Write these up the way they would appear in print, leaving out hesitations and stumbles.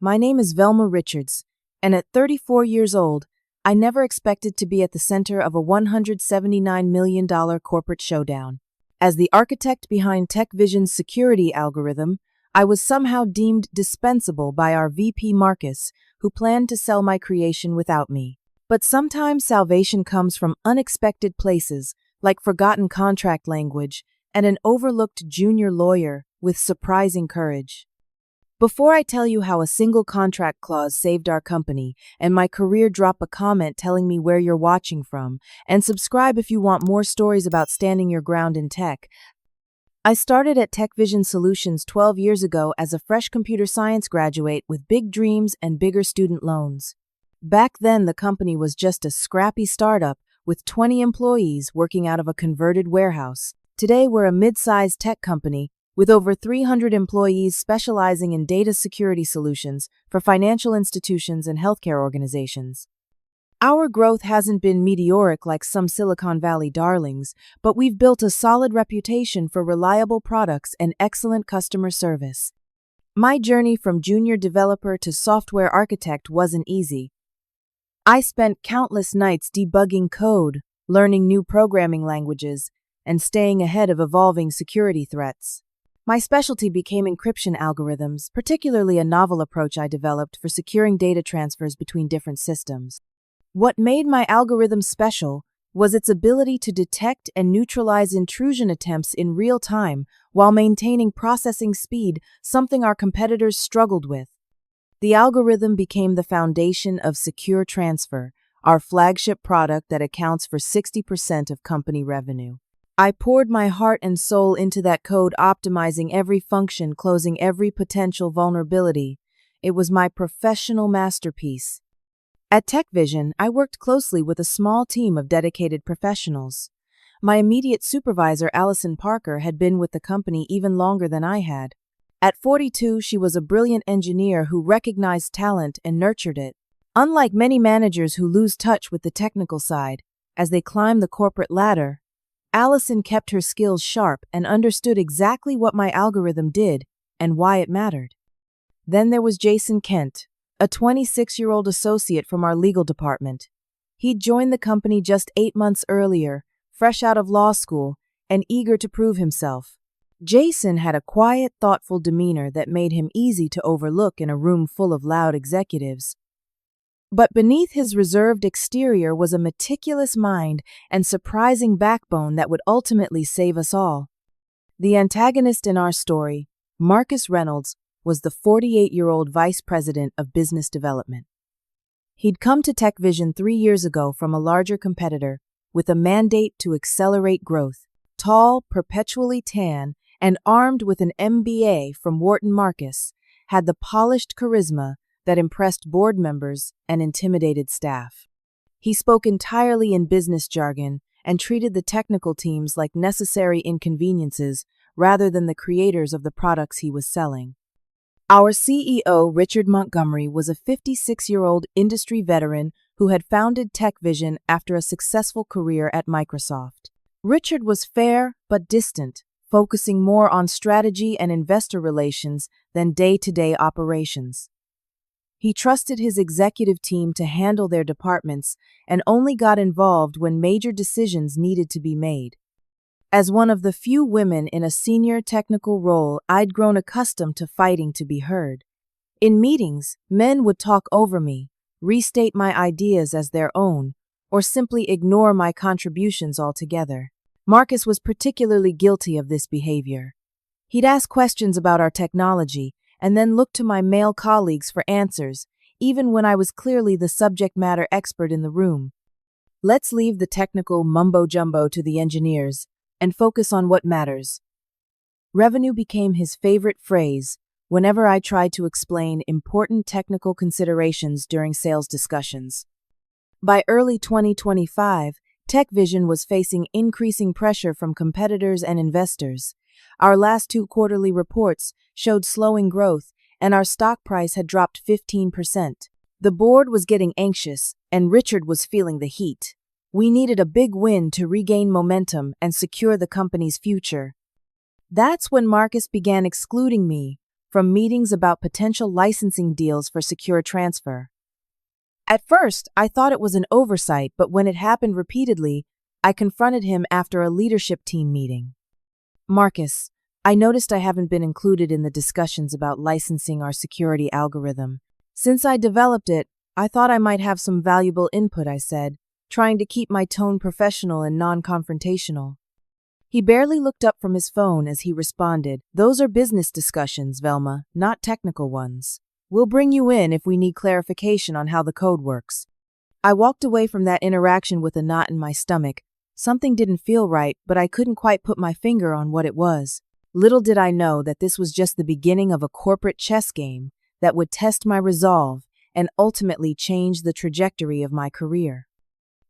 My name is Velma Richards, and at 34 years old, I never expected to be at the center of a $179 million corporate showdown. As the architect behind TechVision's security algorithm, I was somehow deemed dispensable by our VP Marcus, who planned to sell my creation without me. But sometimes salvation comes from unexpected places, like forgotten contract language and an overlooked junior lawyer with surprising courage. Before I tell you how a single contract clause saved our company and my career, drop a comment telling me where you're watching from, and subscribe if you want more stories about standing your ground in tech. I started at TechVision Solutions 12 years ago as a fresh computer science graduate with big dreams and bigger student loans. Back then, the company was just a scrappy startup with 20 employees working out of a converted warehouse. Today, we're a mid-sized tech company with over 300 employees specializing in data security solutions for financial institutions and healthcare organizations. Our growth hasn't been meteoric like some Silicon Valley darlings, but we've built a solid reputation for reliable products and excellent customer service. My journey from junior developer to software architect wasn't easy. I spent countless nights debugging code, learning new programming languages, and staying ahead of evolving security threats. My specialty became encryption algorithms, particularly a novel approach I developed for securing data transfers between different systems. What made my algorithm special was its ability to detect and neutralize intrusion attempts in real time while maintaining processing speed, something our competitors struggled with. The algorithm became the foundation of Secure Transfer, our flagship product that accounts for 60% of company revenue. I poured my heart and soul into that code, optimizing every function, closing every potential vulnerability. It was my professional masterpiece. At TechVision, I worked closely with a small team of dedicated professionals. My immediate supervisor, Allison Parker, had been with the company even longer than I had. At 42, she was a brilliant engineer who recognized talent and nurtured it. Unlike many managers who lose touch with the technical side as they climb the corporate ladder, Allison kept her skills sharp and understood exactly what my algorithm did and why it mattered. Then there was Jason Kent, a 26-year-old associate from our legal department. He'd joined the company just 8 months earlier, fresh out of law school and eager to prove himself. Jason had a quiet, thoughtful demeanor that made him easy to overlook in a room full of loud executives. But beneath his reserved exterior was a meticulous mind and surprising backbone that would ultimately save us all. The antagonist in our story, Marcus Reynolds, was the 48-year-old vice president of business development. He'd come to TechVision 3 years ago from a larger competitor with a mandate to accelerate growth. Tall, perpetually tan, and armed with an MBA from Wharton. Marcus had the polished charisma that impressed board members and intimidated staff. He spoke entirely in business jargon and treated the technical teams like necessary inconveniences rather than the creators of the products he was selling. Our CEO, Richard Montgomery, was a 56-year-old industry veteran who had founded TechVision after a successful career at Microsoft. Richard was fair but distant, focusing more on strategy and investor relations than day-to-day operations. He trusted his executive team to handle their departments and only got involved when major decisions needed to be made. As one of the few women in a senior technical role, I'd grown accustomed to fighting to be heard. In meetings, men would talk over me, restate my ideas as their own, or simply ignore my contributions altogether. Marcus was particularly guilty of this behavior. He'd ask questions about our technology and then look to my male colleagues for answers, even when I was clearly the subject matter expert in the room. Let's leave the technical mumbo-jumbo to the engineers and focus on what matters. Revenue became his favorite phrase whenever I tried to explain important technical considerations during sales discussions. By early 2025, TechVision was facing increasing pressure from competitors and investors. Our last 2 quarterly reports showed slowing growth, and our stock price had dropped 15%. The board was getting anxious, and Richard was feeling the heat. We needed a big win to regain momentum and secure the company's future. That's when Marcus began excluding me from meetings about potential licensing deals for secure transfer. At first, I thought it was an oversight, but when it happened repeatedly, I confronted him after a leadership team meeting. Marcus, I noticed I haven't been included in the discussions about licensing our security algorithm. Since I developed it, I thought I might have some valuable input, I said, trying to keep my tone professional and non-confrontational. He barely looked up from his phone as he responded, "Those are business discussions, Velma, not technical ones. We'll bring you in if we need clarification on how the code works." I walked away from that interaction with a knot in my stomach. Something didn't feel right, but I couldn't quite put my finger on what it was. Little did I know that this was just the beginning of a corporate chess game that would test my resolve and ultimately change the trajectory of my career.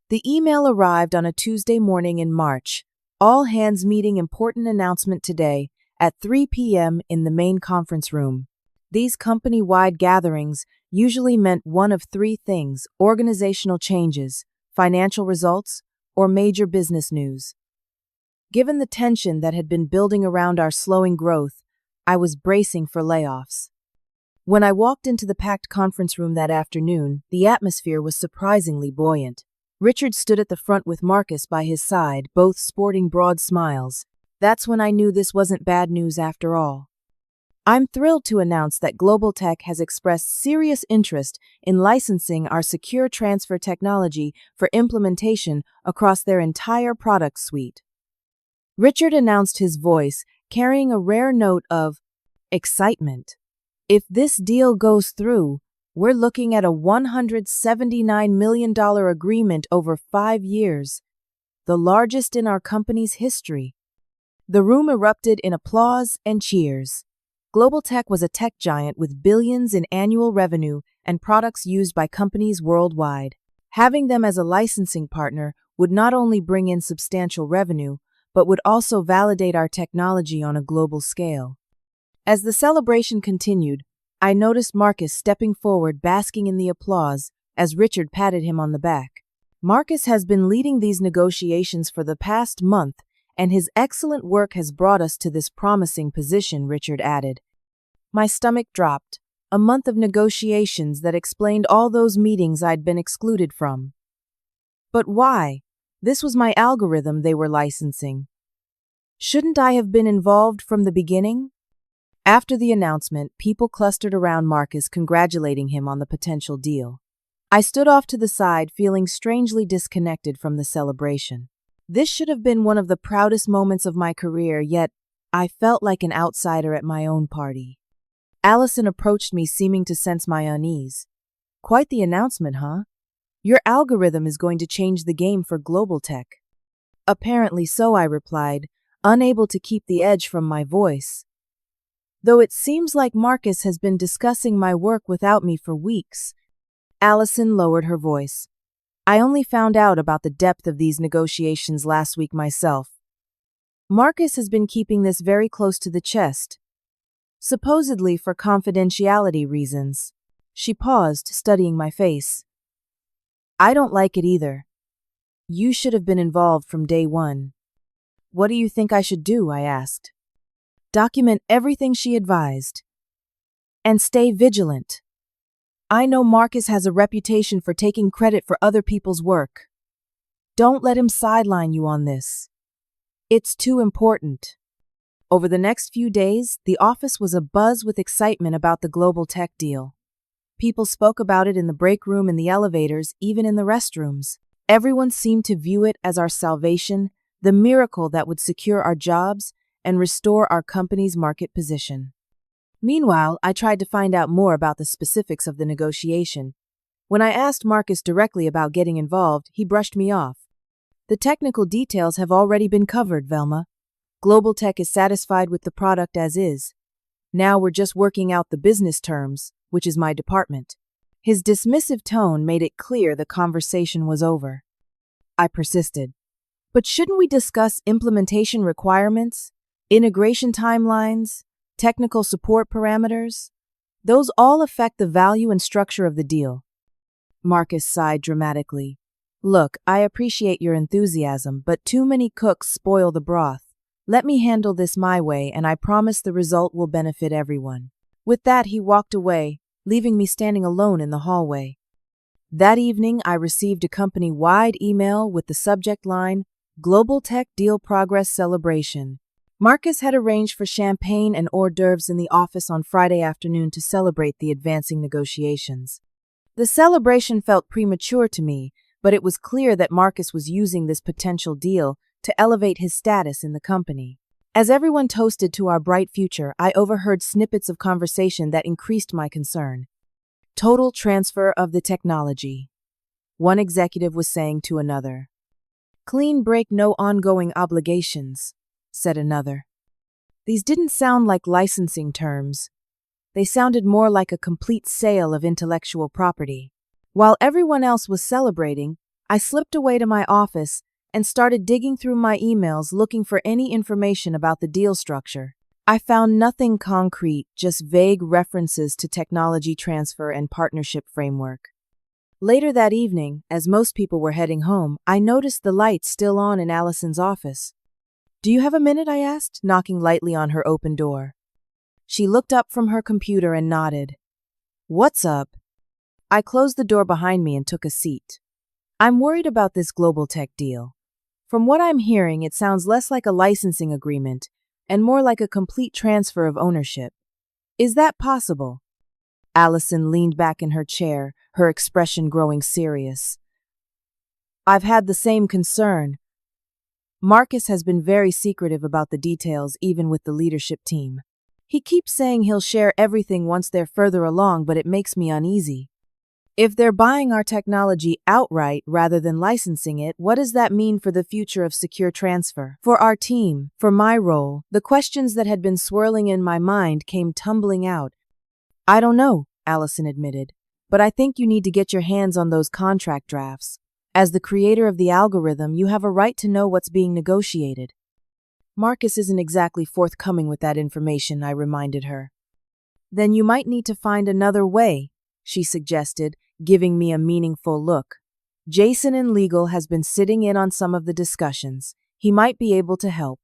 The email arrived on a Tuesday morning in March. All hands meeting, important announcement today at 3 p.m. in the main conference room. These company-wide gatherings usually meant one of three things: organizational changes, financial results, or major business news. Given the tension that had been building around our slowing growth, I was bracing for layoffs. When I walked into the packed conference room that afternoon, the atmosphere was surprisingly buoyant. Richard stood at the front with Marcus by his side, both sporting broad smiles. That's when I knew this wasn't bad news after all. "I'm thrilled to announce that Global Tech has expressed serious interest in licensing our secure transfer technology for implementation across their entire product suite." Richard announced, his voice carrying a rare note of excitement. "If this deal goes through, we're looking at a $179 million agreement over 5 years, the largest in our company's history." The room erupted in applause and cheers. Global Tech was a tech giant with billions in annual revenue and products used by companies worldwide. Having them as a licensing partner would not only bring in substantial revenue, but would also validate our technology on a global scale. As the celebration continued, I noticed Marcus stepping forward, basking in the applause, as Richard patted him on the back. "Marcus has been leading these negotiations for the past month, and his excellent work has brought us to this promising position," Richard added. My stomach dropped. A month of negotiations that explained all those meetings I'd been excluded from. But why? This was my algorithm they were licensing. Shouldn't I have been involved from the beginning? After the announcement, people clustered around Marcus, congratulating him on the potential deal. I stood off to the side, feeling strangely disconnected from the celebration. This should have been one of the proudest moments of my career, yet I felt like an outsider at my own party. Allison approached me, seeming to sense my unease. "Quite the announcement, huh? Your algorithm is going to change the game for Global Tech." "Apparently so," I replied, unable to keep the edge from my voice. "Though it seems like Marcus has been discussing my work without me for weeks." Allison lowered her voice. "I only found out about the depth of these negotiations last week myself. Marcus has been keeping this very close to the chest, supposedly for confidentiality reasons." She paused, studying my face. "I don't like it either. You should have been involved from day one." "What do you think I should do?" I asked. "Document everything," she advised. "And stay vigilant. I know Marcus has a reputation for taking credit for other people's work. Don't let him sideline you on this. It's too important." Over the next few days, the office was abuzz with excitement about the Global Tech deal. People spoke about it in the break room, in the elevators, even in the restrooms. Everyone seemed to view it as our salvation, the miracle that would secure our jobs and restore our company's market position. Meanwhile, I tried to find out more about the specifics of the negotiation. When I asked Marcus directly about getting involved, he brushed me off. "The technical details have already been covered, Velma. Global Tech is satisfied with the product as is. Now we're just working out the business terms, which is my department." His dismissive tone made it clear the conversation was over. I persisted. "But shouldn't we discuss implementation requirements, integration timelines, technical support parameters? Those all affect the value and structure of the deal." Marcus sighed dramatically. "Look, I appreciate your enthusiasm, but too many cooks spoil the broth. Let me handle this my way, and I promise the result will benefit everyone." With that, he walked away, leaving me standing alone in the hallway. That evening, I received a company-wide email with the subject line, Global Tech Deal Progress Celebration. Marcus had arranged for champagne and hors d'oeuvres in the office on Friday afternoon to celebrate the advancing negotiations. The celebration felt premature to me, but it was clear that Marcus was using this potential deal to elevate his status in the company. As everyone toasted to our bright future, I overheard snippets of conversation that increased my concern. Total transfer of the technology, one executive was saying to another. Clean break, no ongoing obligations, said another. These didn't sound like licensing terms. They sounded more like a complete sale of intellectual property. While everyone else was celebrating, I slipped away to my office and started digging through my emails looking for any information about the deal structure. I found nothing concrete, just vague references to technology transfer and partnership framework. Later that evening, as most people were heading home, I noticed the lights still on in Allison's office. Do you have a minute? I asked, knocking lightly on her open door. She looked up from her computer and nodded. What's up? I closed the door behind me and took a seat. I'm worried about this global tech deal. From what I'm hearing, it sounds less like a licensing agreement and more like a complete transfer of ownership. Is that possible? Allison leaned back in her chair, her expression growing serious. I've had the same concern. Marcus has been very secretive about the details, even with the leadership team. He keeps saying he'll share everything once they're further along, but it makes me uneasy. If they're buying our technology outright rather than licensing it, what does that mean for the future of secure transfer? For our team, for my role, the questions that had been swirling in my mind came tumbling out. I don't know, Allison admitted, but I think you need to get your hands on those contract drafts. As the creator of the algorithm, you have a right to know what's being negotiated. Marcus isn't exactly forthcoming with that information, I reminded her. Then you might need to find another way, she suggested, giving me a meaningful look. Jason in legal has been sitting in on some of the discussions. He might be able to help.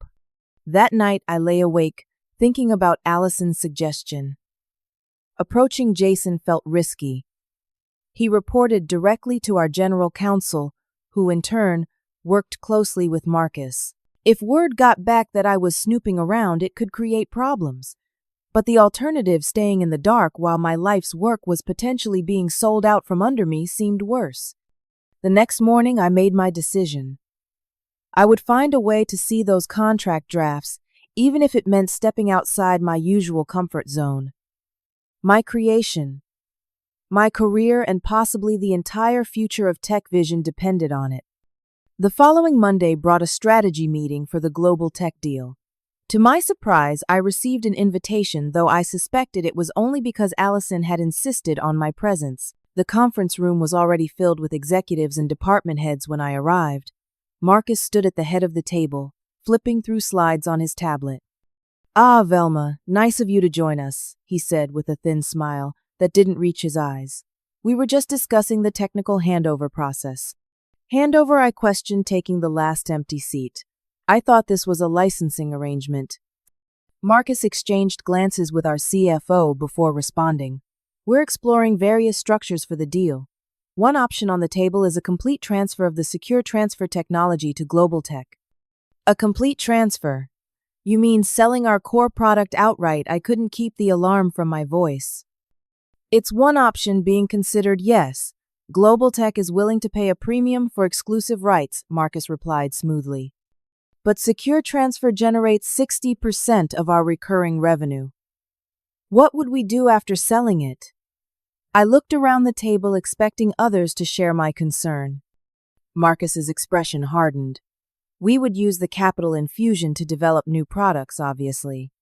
That night I lay awake, thinking about Allison's suggestion. Approaching Jason felt risky. He reported directly to our general counsel, who in turn worked closely with Marcus. If word got back that I was snooping around, it could create problems. But the alternative, staying in the dark while my life's work was potentially being sold out from under me, seemed worse. The next morning, I made my decision. I would find a way to see those contract drafts, even if it meant stepping outside my usual comfort zone. My creation, my career, and possibly the entire future of TechVision depended on it. The following Monday brought a strategy meeting for the global tech deal. To my surprise, I received an invitation, though I suspected it was only because Allison had insisted on my presence. The conference room was already filled with executives and department heads when I arrived. Marcus stood at the head of the table, flipping through slides on his tablet. Ah, Velma, nice of you to join us, he said with a thin smile that didn't reach his eyes. We were just discussing the technical handover process. Handover, I questioned, taking the last empty seat. I thought this was a licensing arrangement. Marcus exchanged glances with our CFO before responding. We're exploring various structures for the deal. One option on the table is a complete transfer of the secure transfer technology to Global Tech. A complete transfer? You mean selling our core product outright? I couldn't keep the alarm from my voice. It's one option being considered, yes. Global Tech is willing to pay a premium for exclusive rights, Marcus replied smoothly. But secure transfer generates 60% of our recurring revenue. What would we do after selling it? I looked around the table, expecting others to share my concern. Marcus's expression hardened. We would use the capital infusion to develop new products, obviously.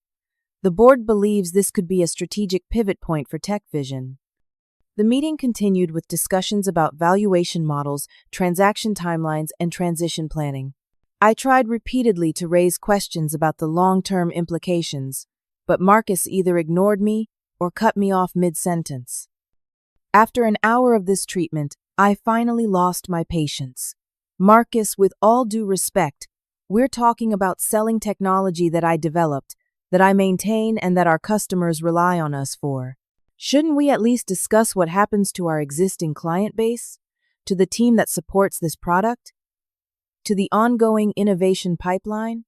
The board believes this could be a strategic pivot point for TechVision. The meeting continued with discussions about valuation models, transaction timelines, and transition planning. I tried repeatedly to raise questions about the long-term implications, but Marcus either ignored me or cut me off mid-sentence. After an hour of this treatment, I finally lost my patience. Marcus, with all due respect, we're talking about selling technology that I developed, that I maintain and that our customers rely on us for. Shouldn't we at least discuss what happens to our existing client base? To the team that supports this product? To the ongoing innovation pipeline?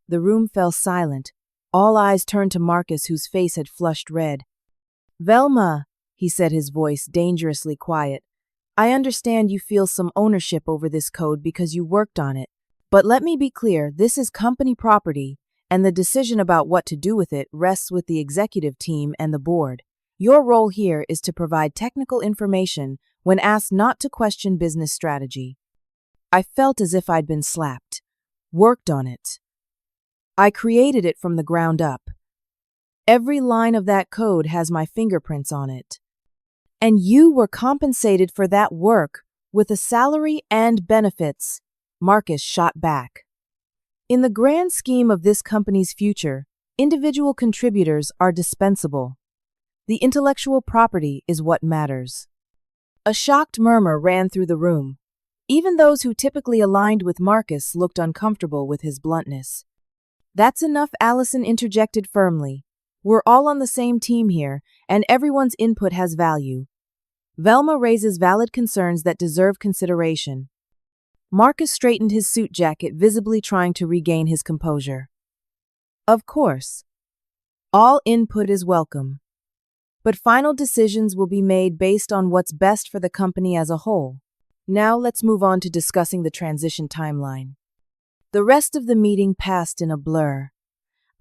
The room fell silent. All eyes turned to Marcus, whose face had flushed red. Velma, he said, his voice dangerously quiet. I understand you feel some ownership over this code because you worked on it. But let me be clear, this is company property, and the decision about what to do with it rests with the executive team and the board. Your role here is to provide technical information when asked, not to question business strategy. I felt as if I'd been slapped. Worked on it. I created it from the ground up. Every line of that code has my fingerprints on it. And you were compensated for that work with a salary and benefits, Marcus shot back. In the grand scheme of this company's future, individual contributors are dispensable. The intellectual property is what matters. A shocked murmur ran through the room. Even those who typically aligned with Marcus looked uncomfortable with his bluntness. That's enough, Allison interjected firmly. We're all on the same team here, and everyone's input has value. Velma raises valid concerns that deserve consideration. Marcus straightened his suit jacket, visibly trying to regain his composure. Of course. All input is welcome. But final decisions will be made based on what's best for the company as a whole. Now let's move on to discussing the transition timeline. The rest of the meeting passed in a blur.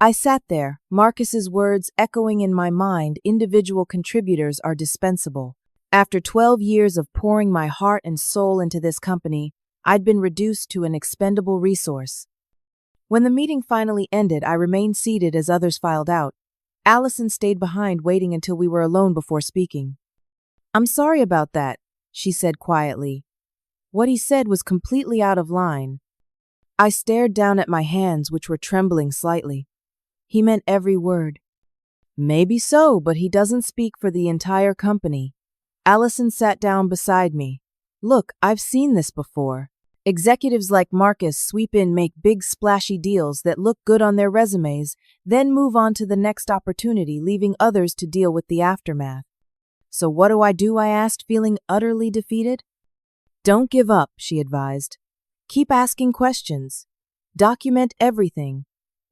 I sat there, Marcus's words echoing in my mind. Individual contributors are dispensable. After 12 years of pouring my heart and soul into this company, I'd been reduced to an expendable resource. When the meeting finally ended, I remained seated as others filed out. Allison stayed behind, waiting until we were alone before speaking. I'm sorry about that, she said quietly. What he said was completely out of line. I stared down at my hands, which were trembling slightly. He meant every word. Maybe so, but he doesn't speak for the entire company. Allison sat down beside me. Look, I've seen this before. Executives like Marcus sweep in, make big splashy deals that look good on their resumes, then move on to the next opportunity, leaving others to deal with the aftermath. So what do? I asked, feeling utterly defeated. Don't give up, she advised. Keep asking questions. Document everything.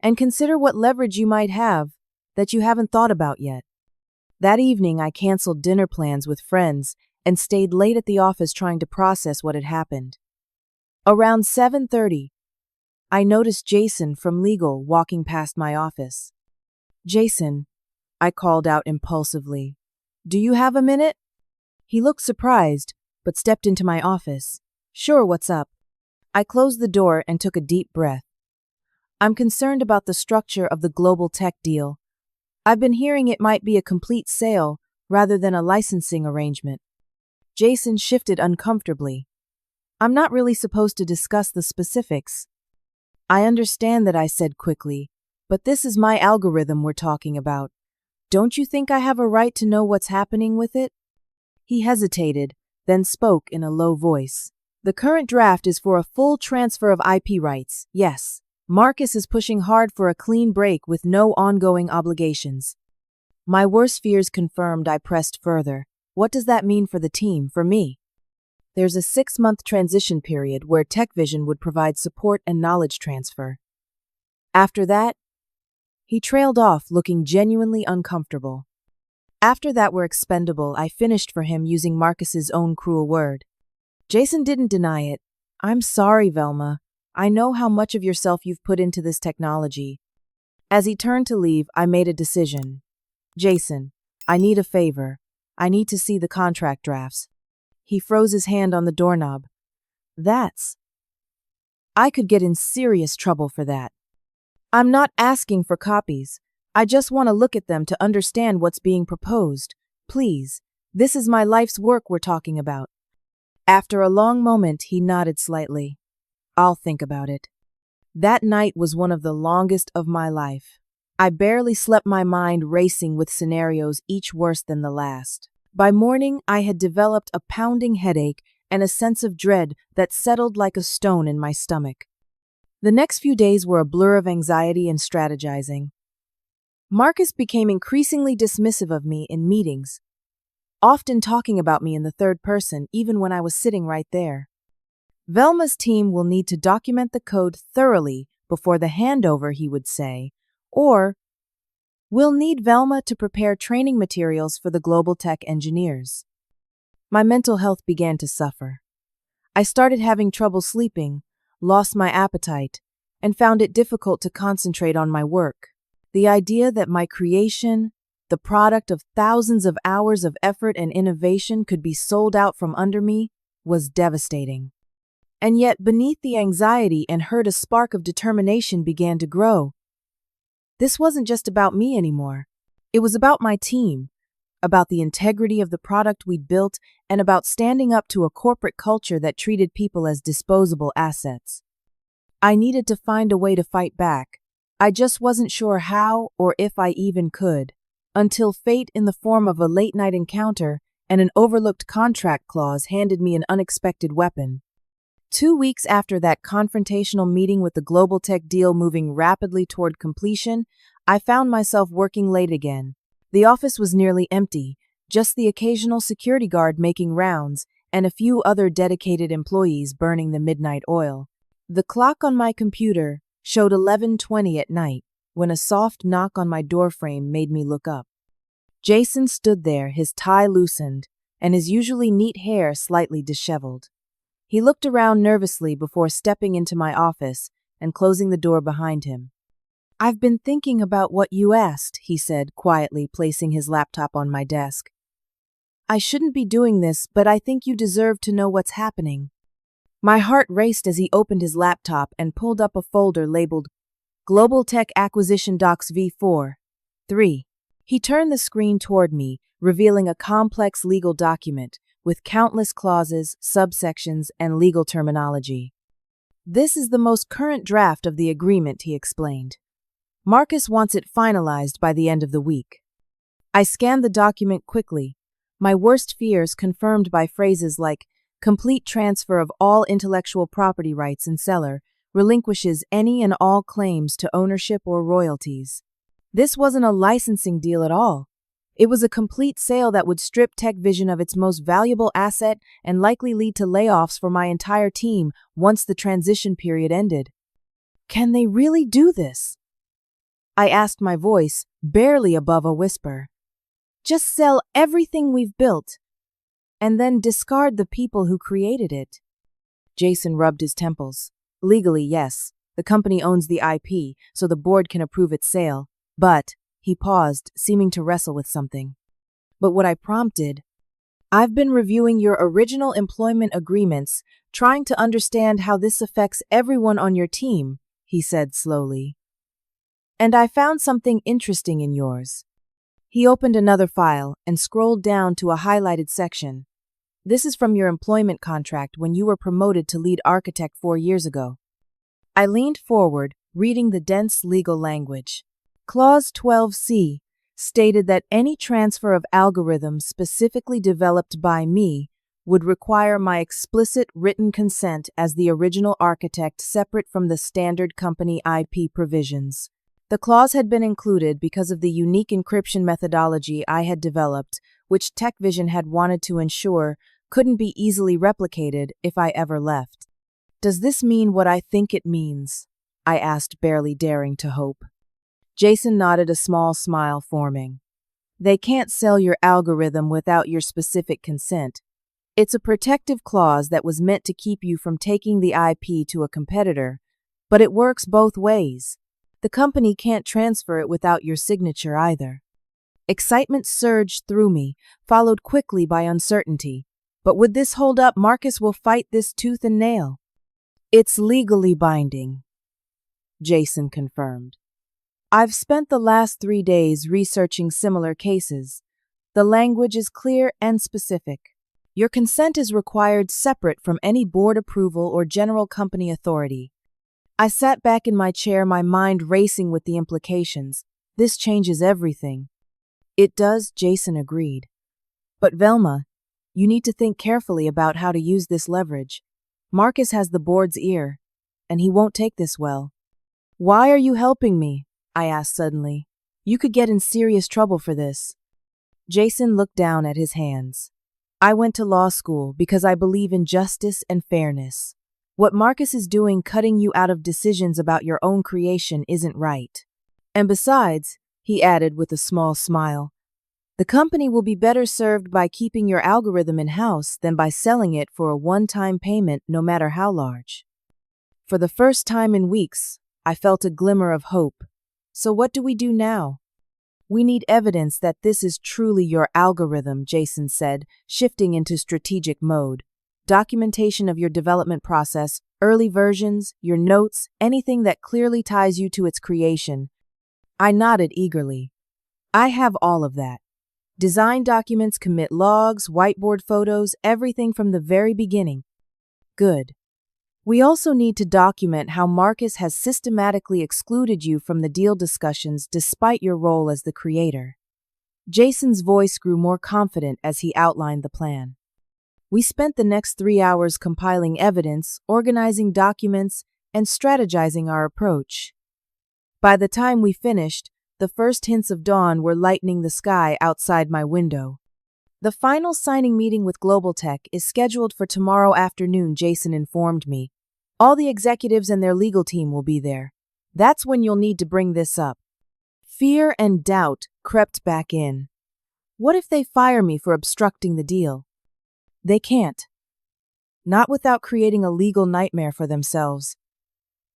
And consider what leverage you might have that you haven't thought about yet. That evening, I canceled dinner plans with friends and stayed late at the office trying to process what had happened. Around 7:30, I noticed Jason from legal walking past my office. Jason, I called out impulsively. Do you have a minute? He looked surprised, but stepped into my office. Sure, what's up? I closed the door and took a deep breath. I'm concerned about the structure of the global tech deal. I've been hearing it might be a complete sale rather than a licensing arrangement. Jason shifted uncomfortably. I'm not really supposed to discuss the specifics. I understand that, I said quickly, but this is my algorithm we're talking about. Don't you think I have a right to know what's happening with it? He hesitated, then spoke in a low voice. The current draft is for a full transfer of IP rights, yes. Marcus is pushing hard for a clean break with no ongoing obligations. My worst fears confirmed. I pressed further. What does that mean for the team, for me? There's a 6-month transition period where TechVision would provide support and knowledge transfer. After that, he trailed off, looking genuinely uncomfortable. After that, we're expendable, I finished for him using Marcus's own cruel word. Jason didn't deny it. I'm sorry, Velma. I know how much of yourself you've put into this technology. As he turned to leave, I made a decision. Jason, I need a favor. I need to see the contract drafts. He froze his hand on the doorknob. I could get in serious trouble for that. I'm not asking for copies. I just want to look at them to understand what's being proposed. Please, this is my life's work we're talking about. After a long moment, he nodded slightly. I'll think about it. That night was one of the longest of my life. I barely slept, my mind racing with scenarios, each worse than the last. By morning, I had developed a pounding headache and a sense of dread that settled like a stone in my stomach. The next few days were a blur of anxiety and strategizing. Marcus became increasingly dismissive of me in meetings, often talking about me in the third person even when I was sitting right there. Velma's team will need to document the code thoroughly before the handover, he would say, or we'll need Velma to prepare training materials for the global tech engineers. My mental health began to suffer. I started having trouble sleeping, lost my appetite, and found it difficult to concentrate on my work. The idea that my creation, the product of thousands of hours of effort and innovation, could be sold out from under me was devastating. And yet, beneath the anxiety and hurt, a spark of determination began to grow. This wasn't just about me anymore. It was about my team, about the integrity of the product we'd built, and about standing up to a corporate culture that treated people as disposable assets. I needed to find a way to fight back. I just wasn't sure how or if I even could, until fate, in the form of a late-night encounter and an overlooked contract clause, handed me an unexpected weapon. 2 weeks after that confrontational meeting, with the global tech deal moving rapidly toward completion, I found myself working late again. The office was nearly empty, just the occasional security guard making rounds and a few other dedicated employees burning the midnight oil. The clock on my computer showed 11:20 at night when a soft knock on my doorframe made me look up. Jason stood there, his tie loosened and his usually neat hair slightly disheveled. He looked around nervously before stepping into my office and closing the door behind him. "I've been thinking about what you asked," he said, quietly placing his laptop on my desk. "I shouldn't be doing this, but I think you deserve to know what's happening." My heart raced as he opened his laptop and pulled up a folder labeled Global Tech Acquisition Docs V4, 3. He turned the screen toward me, revealing a complex legal document with countless clauses, subsections, and legal terminology. "This is the most current draft of the agreement," he explained. "Marcus wants it finalized by the end of the week." I scanned the document quickly, my worst fears confirmed by phrases like complete transfer of all intellectual property rights, and seller relinquishes any and all claims to ownership or royalties. This wasn't a licensing deal at all. It was a complete sale that would strip TechVision of its most valuable asset and likely lead to layoffs for my entire team once the transition period ended. "Can they really do this?" I asked, my voice barely above a whisper. "Just sell everything we've built and then discard the people who created it?" Jason rubbed his temples. "Legally, yes. The company owns the IP, so the board can approve its sale. But," he paused, seeming to wrestle with something. "But what I prompted, I've been reviewing your original employment agreements, trying to understand how this affects everyone on your team," he said slowly. "And I found something interesting in yours." He opened another file and scrolled down to a highlighted section. "This is from your employment contract when you were promoted to lead architect 4 years ago." I leaned forward, reading the dense legal language. Clause 12C stated that any transfer of algorithms specifically developed by me would require my explicit written consent as the original architect, separate from the standard company IP provisions. The clause had been included because of the unique encryption methodology I had developed, which TechVision had wanted to ensure couldn't be easily replicated if I ever left. "Does this mean what I think it means?" I asked, barely daring to hope. Jason nodded, a small smile forming. "They can't sell your algorithm without your specific consent. It's a protective clause that was meant to keep you from taking the IP to a competitor, but it works both ways. The company can't transfer it without your signature either." Excitement surged through me, followed quickly by uncertainty. But would this hold up? "Marcus will fight this tooth and nail." "It's legally binding," Jason confirmed. "I've spent the last 3 days researching similar cases. The language is clear and specific. Your consent is required separate from any board approval or general company authority." I sat back in my chair, my mind racing with the implications. "This changes everything." "It does," Jason agreed. "But Velma, you need to think carefully about how to use this leverage. Marcus has the board's ear, and he won't take this well." "Why are you helping me?" I asked suddenly. You could get in serious trouble for this. Jason looked down at his hands. I went to law school because I believe in justice and fairness. What Marcus is doing, cutting you out of decisions about your own creation, isn't right. And besides, he added with a small smile, the company will be better served by keeping your algorithm in-house than by selling it for a one-time payment, no matter how large. For the first time in weeks, I felt a glimmer of hope. So what do we do now? We need evidence that this is truly your algorithm, Jason said, shifting into strategic mode. Documentation of your development process, early versions, your notes, anything that clearly ties you to its creation. I nodded eagerly. I have all of that. Design documents, commit logs, whiteboard photos, everything from the very beginning. Good. We also need to document how Marcus has systematically excluded you from the deal discussions despite your role as the creator. Jason's voice grew more confident as he outlined the plan. We spent the next 3 hours compiling evidence, organizing documents, and strategizing our approach. By the time we finished, the first hints of dawn were lightening the sky outside my window. The final signing meeting with Global Tech is scheduled for tomorrow afternoon, Jason informed me. All the executives and their legal team will be there. That's when you'll need to bring this up. Fear and doubt crept back in. What if they fire me for obstructing the deal? They can't. Not without creating a legal nightmare for themselves.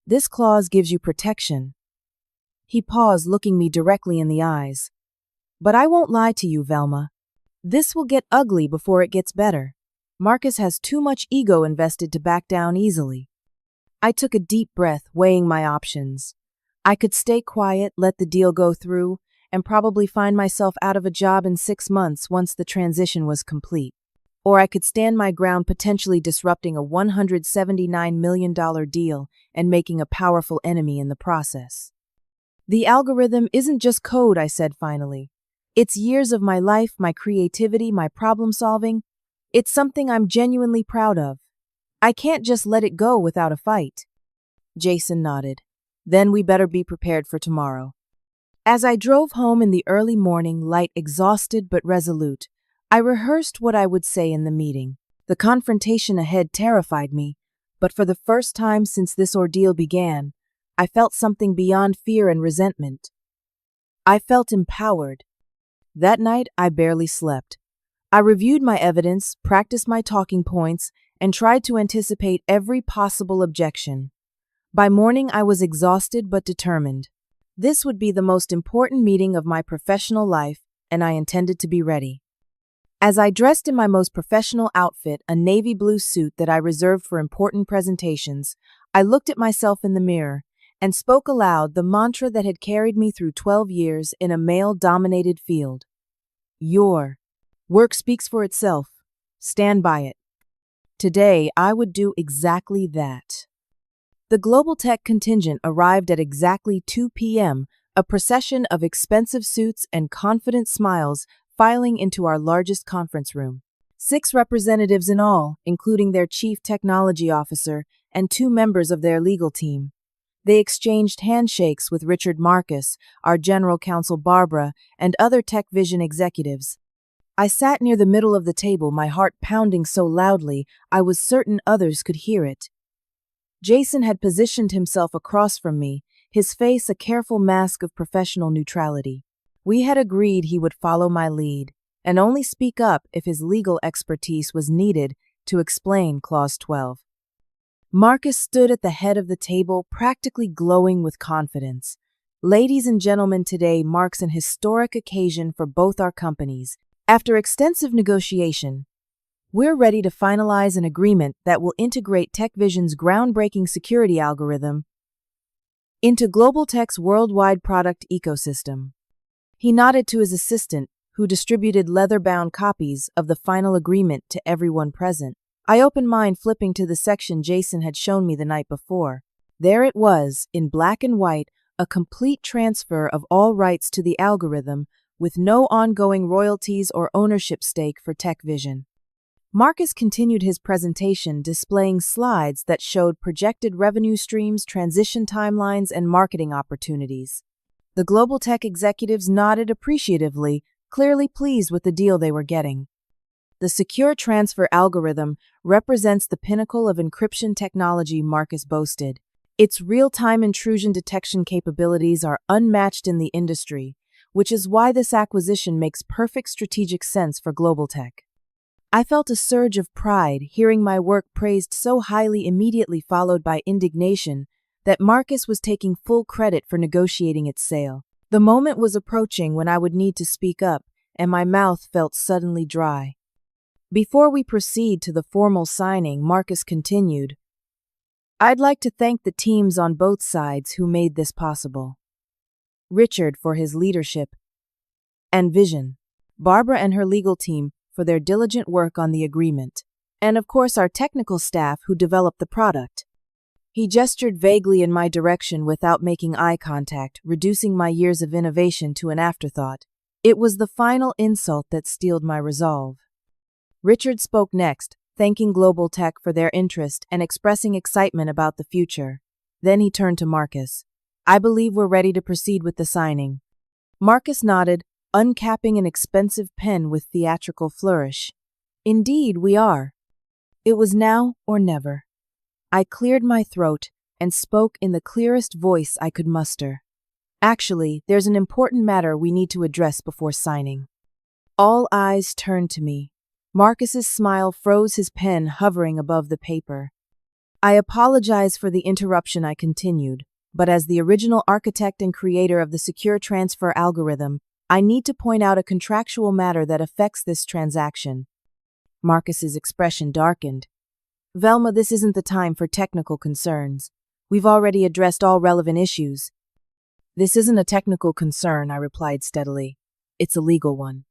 This clause gives you protection. He paused, looking me directly in the eyes. But I won't lie to you, Velma. This will get ugly before it gets better. Marcus has too much ego invested to back down easily. I took a deep breath, weighing my options. I could stay quiet, let the deal go through, and probably find myself out of a job in 6 months once the transition was complete. Or I could stand my ground, potentially disrupting a $179 million deal and making a powerful enemy in the process. The algorithm isn't just code, I said finally. It's years of my life, my creativity, my problem solving. It's something I'm genuinely proud of. I can't just let it go without a fight. Jason nodded. Then we better be prepared for tomorrow. As I drove home in the early morning light, exhausted but resolute, I rehearsed what I would say in the meeting. The confrontation ahead terrified me, but for the first time since this ordeal began, I felt something beyond fear and resentment. I felt empowered. That night, I barely slept. I reviewed my evidence, practiced my talking points, and tried to anticipate every possible objection. By morning, I was exhausted but determined. This would be the most important meeting of my professional life, and I intended to be ready. As I dressed in my most professional outfit, a navy blue suit that I reserved for important presentations, I looked at myself in the mirror and spoke aloud the mantra that had carried me through 12 years in a male-dominated field. Your work speaks for itself. Stand by it. Today, I would do exactly that. The Global Tech contingent arrived at exactly 2 p.m., a procession of expensive suits and confident smiles filing into our largest conference room. 6 representatives in all, including their chief technology officer and 2 members of their legal team. They exchanged handshakes with Richard Marcus, our general counsel Barbara, and other Tech Vision executives. I sat near the middle of the table, my heart pounding so loudly I was certain others could hear it. Jason had positioned himself across from me, his face a careful mask of professional neutrality. We had agreed he would follow my lead and only speak up if his legal expertise was needed to explain Clause 12. Marcus stood at the head of the table, practically glowing with confidence. Ladies and gentlemen, today marks an historic occasion for both our companies. After extensive negotiation, we're ready to finalize an agreement that will integrate TechVision's groundbreaking security algorithm into Global Tech's worldwide product ecosystem. He nodded to his assistant, who distributed leather-bound copies of the final agreement to everyone present. I opened mine, flipping to the section Jason had shown me the night before. There it was, in black and white, a complete transfer of all rights to the algorithm, with no ongoing royalties or ownership stake for TechVision. Marcus continued his presentation, displaying slides that showed projected revenue streams, transition timelines, and marketing opportunities. The global tech executives nodded appreciatively, clearly pleased with the deal they were getting. The secure transfer algorithm represents the pinnacle of encryption technology, Marcus boasted. Its real-time intrusion detection capabilities are unmatched in the industry, which is why this acquisition makes perfect strategic sense for global tech. I felt a surge of pride hearing my work praised so highly, immediately followed by indignation that Marcus was taking full credit for negotiating its sale. The moment was approaching when I would need to speak up, and my mouth felt suddenly dry. Before we proceed to the formal signing, Marcus continued, I'd like to thank the teams on both sides who made this possible. Richard for his leadership and vision, Barbara and her legal team for their diligent work on the agreement, and of course our technical staff who developed the product. He gestured vaguely in my direction without making eye contact, reducing my years of innovation to an afterthought. It was the final insult that steeled my resolve. Richard spoke next, thanking Global Tech for their interest and expressing excitement about the future. Then he turned to Marcus. I believe we're ready to proceed with the signing. Marcus nodded, uncapping an expensive pen with theatrical flourish. Indeed, we are. It was now or never. I cleared my throat and spoke in the clearest voice I could muster. Actually, there's an important matter we need to address before signing. All eyes turned to me. Marcus's smile froze, his pen hovering above the paper. I apologize for the interruption, I continued, but as the original architect and creator of the secure transfer algorithm, I need to point out a contractual matter that affects this transaction. Marcus's expression darkened. Velma, this isn't the time for technical concerns. We've already addressed all relevant issues. This isn't a technical concern, I replied steadily. It's a legal one.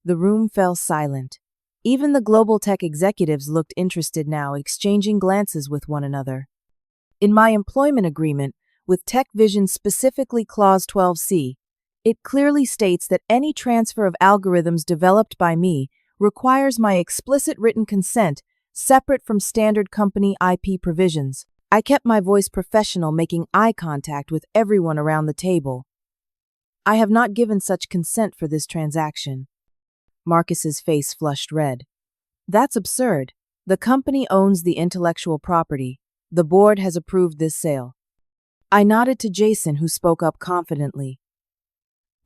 The room fell silent. Even the global tech executives looked interested now, exchanging glances with one another. In my employment agreement, with Tech Vision, specifically Clause 12C, it clearly states that any transfer of algorithms developed by me requires my explicit written consent, separate from standard company IP provisions. I kept my voice professional, making eye contact with everyone around the table. I have not given such consent for this transaction. Marcus's face flushed red. That's absurd. The company owns the intellectual property. The board has approved this sale. I nodded to Jason, who spoke up confidently.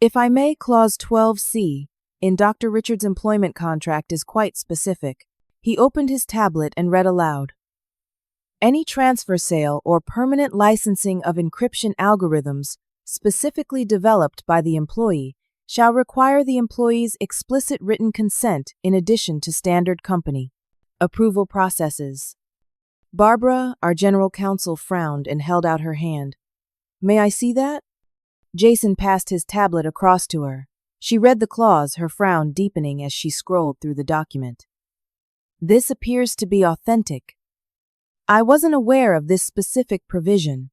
If I may, Clause 12C in Dr. Richard's employment contract is quite specific. He opened his tablet and read aloud. Any transfer, sale, or permanent licensing of encryption algorithms specifically developed by the employee shall require the employee's explicit written consent in addition to standard company approval processes. Barbara, our general counsel, frowned and held out her hand. May I see that? Jason passed his tablet across to her. She read the clause, her frown deepening as she scrolled through the document. This appears to be authentic. I wasn't aware of this specific provision.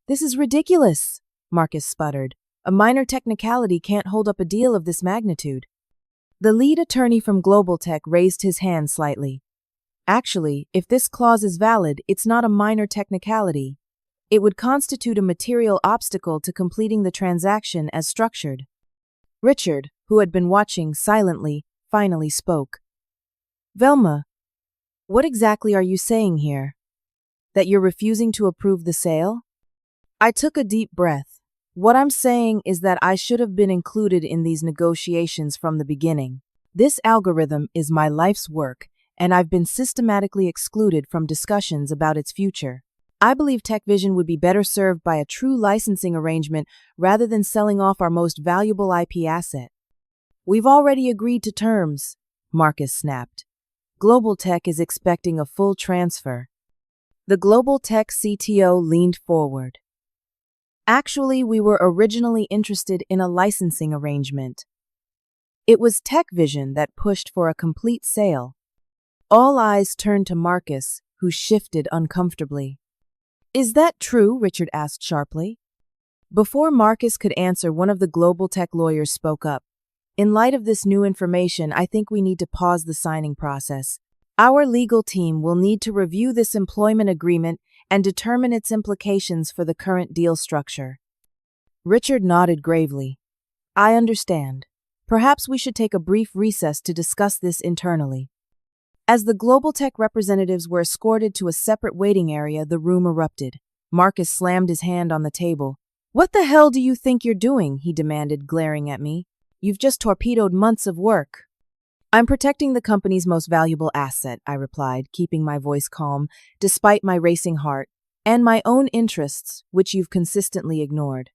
This is ridiculous, Marcus sputtered. A minor technicality can't hold up a deal of this magnitude. The lead attorney from Global Tech raised his hand slightly. Actually, if this clause is valid, it's not a minor technicality. It would constitute a material obstacle to completing the transaction as structured. Richard, who had been watching silently, finally spoke. Velma, what exactly are you saying here? That you're refusing to approve the sale? I took a deep breath. What I'm saying is that I should have been included in these negotiations from the beginning. This algorithm is my life's work, and I've been systematically excluded from discussions about its future. I believe TechVision would be better served by a true licensing arrangement rather than selling off our most valuable IP asset. We've already agreed to terms, Marcus snapped. Global Tech is expecting a full transfer. The Global Tech CTO leaned forward. Actually, we were originally interested in a licensing arrangement. It was TechVision that pushed for a complete sale. All eyes turned to Marcus, who shifted uncomfortably. Is that true? Richard asked sharply. Before Marcus could answer, one of the Global Tech lawyers spoke up. In light of this new information, I think we need to pause the signing process. Our legal team will need to review this employment agreement and determine its implications for the current deal structure. Richard nodded gravely. I understand. Perhaps we should take a brief recess to discuss this internally. As the Global Tech representatives were escorted to a separate waiting area, the room erupted. Marcus slammed his hand on the table. What the hell do you think you're doing? He demanded, glaring at me. You've just torpedoed months of work. I'm protecting the company's most valuable asset, I replied, keeping my voice calm, despite my racing heart, and my own interests, which you've consistently ignored.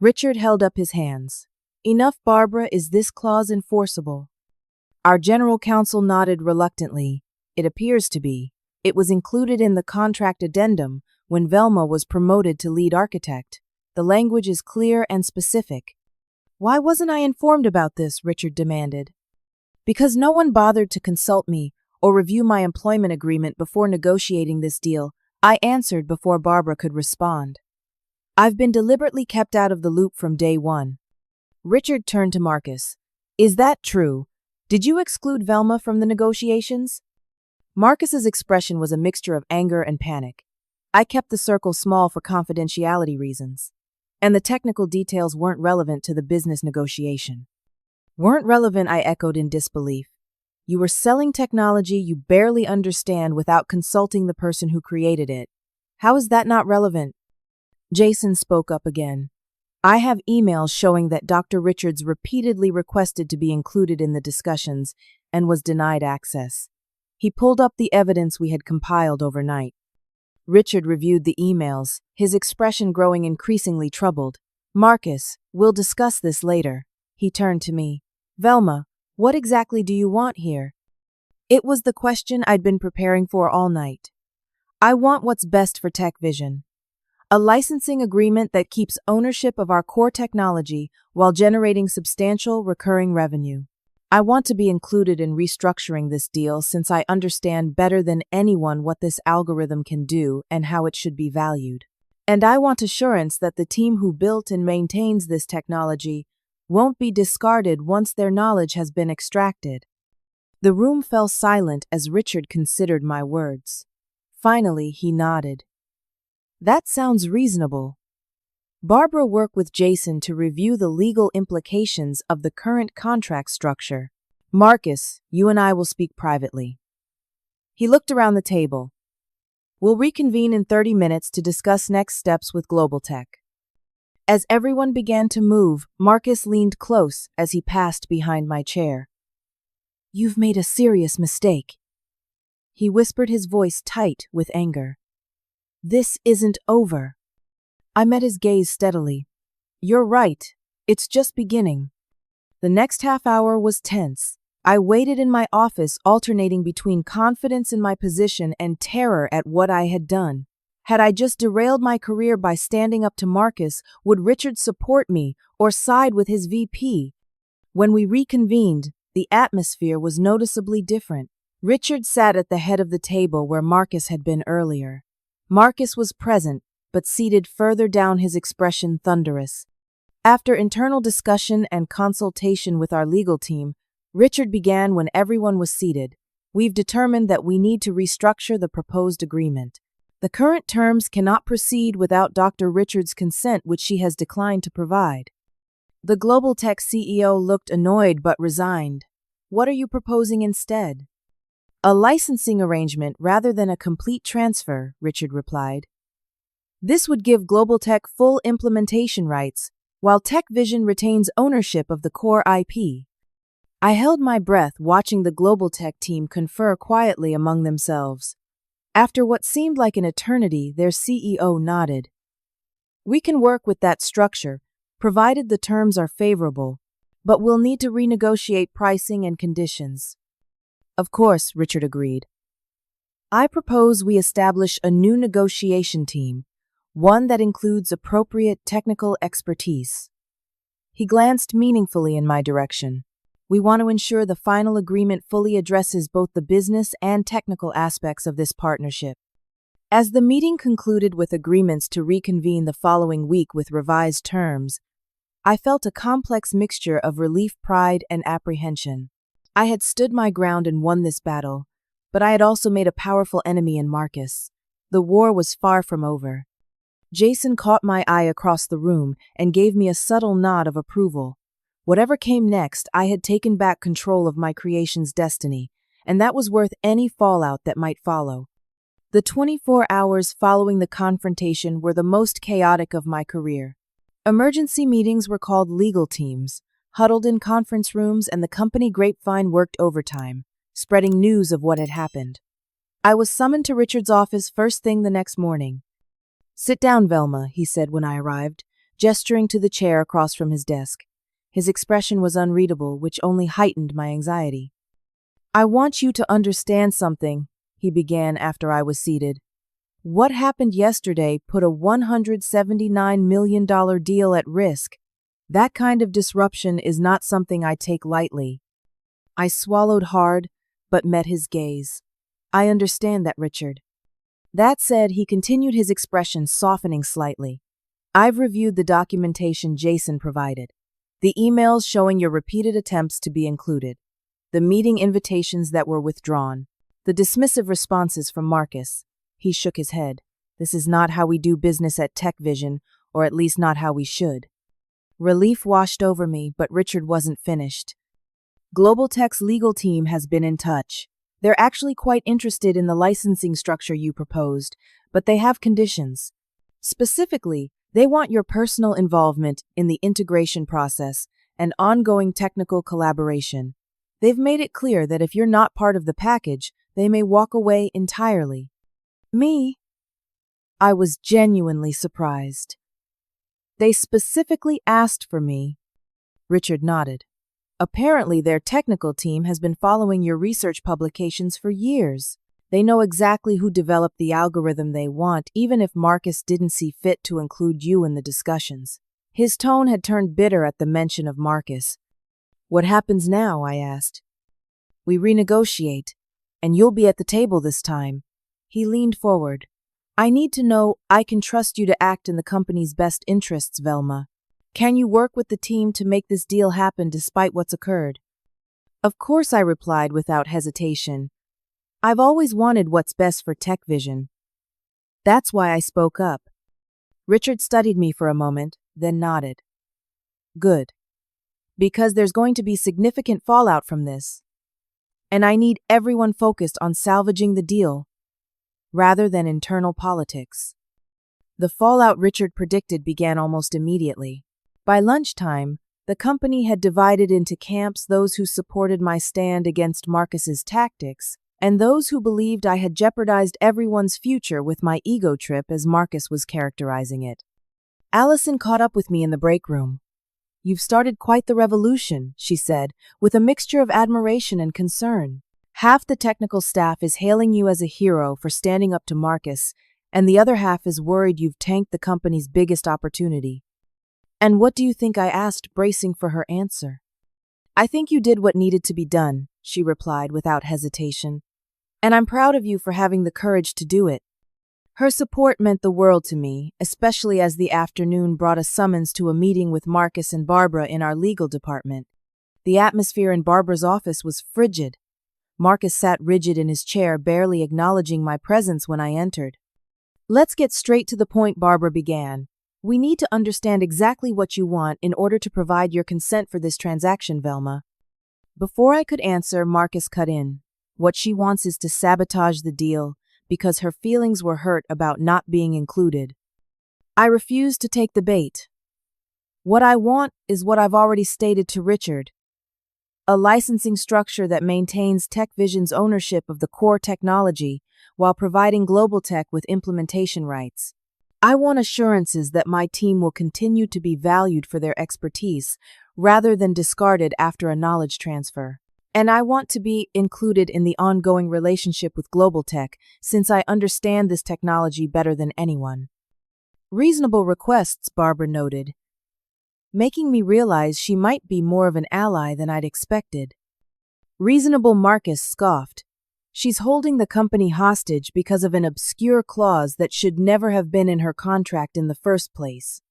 Richard held up his hands. Enough, Barbara. Is this clause enforceable? Our general counsel nodded reluctantly. It appears to be. It was included in the contract addendum when Velma was promoted to lead architect. The language is clear and specific. Why wasn't I informed about this? Richard demanded. Because no one bothered to consult me or review my employment agreement before negotiating this deal, I answered before Barbara could respond. I've been deliberately kept out of the loop from day one. Richard turned to Marcus. Is that true? Did you exclude Velma from the negotiations? Marcus's expression was a mixture of anger and panic. I kept the circle small for confidentiality reasons, and the technical details weren't relevant to the business negotiation. Weren't relevant, I echoed in disbelief. You were selling technology you barely understand without consulting the person who created it. How is that not relevant? Jason spoke up again. I have emails showing that Dr. Richards repeatedly requested to be included in the discussions and was denied access. He pulled up the evidence we had compiled overnight. Richard reviewed the emails, his expression growing increasingly troubled. Marcus, we'll discuss this later. He turned to me. Velma, what exactly do you want here? It was the question I'd been preparing for all night. I want what's best for Tech Vision. A licensing agreement that keeps ownership of our core technology while generating substantial recurring revenue. I want to be included in restructuring this deal since I understand better than anyone what this algorithm can do and how it should be valued. And I want assurance that the team who built and maintains this technology won't be discarded once their knowledge has been extracted. The room fell silent as Richard considered my words. Finally, he nodded. That sounds reasonable. Barbara worked with Jason to review the legal implications of the current contract structure. Marcus, you and I will speak privately. He looked around the table. We'll reconvene in 30 minutes to discuss next steps with Global Tech. As everyone began to move, Marcus leaned close as he passed behind my chair. You've made a serious mistake. He whispered, his voice tight with anger. This isn't over. I met his gaze steadily. You're right. It's just beginning. The next half hour was tense. I waited in my office, alternating between confidence in my position and terror at what I had done. Had I just derailed my career by standing up to Marcus, would Richard support me or side with his VP? When we reconvened, the atmosphere was noticeably different. Richard sat at the head of the table where Marcus had been earlier. Marcus was present, but seated further down, his expression thunderous. After internal discussion and consultation with our legal team, Richard began when everyone was seated. We've determined that we need to restructure the proposed agreement. The current terms cannot proceed without Dr. Richards' consent, which she has declined to provide. The Global Tech CEO looked annoyed but resigned. What are you proposing instead? A licensing arrangement rather than a complete transfer, Richard replied. This would give Global Tech full implementation rights, while Tech Vision retains ownership of the core IP. I held my breath, watching the Global Tech team confer quietly among themselves. After what seemed like an eternity, their CEO nodded. We can work with that structure, provided the terms are favorable, but we'll need to renegotiate pricing and conditions. Of course, Richard agreed. I propose we establish a new negotiation team, one that includes appropriate technical expertise. He glanced meaningfully in my direction. We want to ensure the final agreement fully addresses both the business and technical aspects of this partnership. As the meeting concluded with agreements to reconvene the following week with revised terms, I felt a complex mixture of relief, pride, and apprehension. I had stood my ground and won this battle, but I had also made a powerful enemy in Marcus. The war was far from over. Jason caught my eye across the room and gave me a subtle nod of approval. Whatever came next, I had taken back control of my creation's destiny, and that was worth any fallout that might follow. The 24 hours following the confrontation were the most chaotic of my career. Emergency meetings were called legal teams, huddled in conference rooms, and the company grapevine worked overtime, spreading news of what had happened. I was summoned to Richard's office first thing the next morning. "Sit down, Velma," he said when I arrived, gesturing to the chair across from his desk. His expression was unreadable, which only heightened my anxiety. "I want you to understand something," he began after I was seated. "What happened yesterday put a $179 million deal at risk. That kind of disruption is not something I take lightly." I swallowed hard, but met his gaze. "I understand that, Richard." That said, he continued, his expression softening slightly. "I've reviewed the documentation Jason provided. The emails showing your repeated attempts to be included. The meeting invitations that were withdrawn. The dismissive responses from Marcus." He shook his head. "This is not how we do business at TechVision, or at least not how we should." Relief washed over me, but Richard wasn't finished. "Global Tech's legal team has been in touch. They're actually quite interested in the licensing structure you proposed, but they have conditions. Specifically, they want your personal involvement in the integration process and ongoing technical collaboration. They've made it clear that if you're not part of the package, they may walk away entirely." "Me?" I was genuinely surprised. "They specifically asked for me." Richard nodded. "Apparently, their technical team has been following your research publications for years. They know exactly who developed the algorithm they want, even if Marcus didn't see fit to include you in the discussions." His tone had turned bitter at the mention of Marcus. "What happens now?" I asked. "We renegotiate, and you'll be at the table this time." He leaned forward. "I need to know I can trust you to act in the company's best interests, Velma. Can you work with the team to make this deal happen despite what's occurred?" "Of course," I replied without hesitation. "I've always wanted what's best for TechVision. That's why I spoke up." Richard studied me for a moment, then nodded. "Good. Because there's going to be significant fallout from this. And I need everyone focused on salvaging the deal, rather than internal politics." The fallout Richard predicted began almost immediately. By lunchtime, the company had divided into camps: those who supported my stand against Marcus's tactics, and those who believed I had jeopardized everyone's future with my ego trip, as Marcus was characterizing it. Allison caught up with me in the break room. "You've started quite the revolution," she said, with a mixture of admiration and concern. "Half the technical staff is hailing you as a hero for standing up to Marcus, and the other half is worried you've tanked the company's biggest opportunity." "And what do you think?" I asked, bracing for her answer. "I think you did what needed to be done," she replied without hesitation. "And I'm proud of you for having the courage to do it." Her support meant the world to me, especially as the afternoon brought a summons to a meeting with Marcus and Barbara in our legal department. The atmosphere in Barbara's office was frigid. Marcus sat rigid in his chair, barely acknowledging my presence when I entered. "Let's get straight to the point," Barbara began. "We need to understand exactly what you want in order to provide your consent for this transaction, Velma." Before I could answer, Marcus cut in. "What she wants is to sabotage the deal, because her feelings were hurt about not being included." I refused to take the bait. "What I want is what I've already stated to Richard. A licensing structure that maintains TechVision's ownership of the core technology while providing Global Tech with implementation rights. I want assurances that my team will continue to be valued for their expertise rather than discarded after a knowledge transfer. And I want to be included in the ongoing relationship with Global Tech, since I understand this technology better than anyone." "Reasonable requests," Barbara noted, making me realize she might be more of an ally than I'd expected. "Reasonable," Marcus scoffed. "She's holding the company hostage because of an obscure clause that should never have been in her contract in the first place."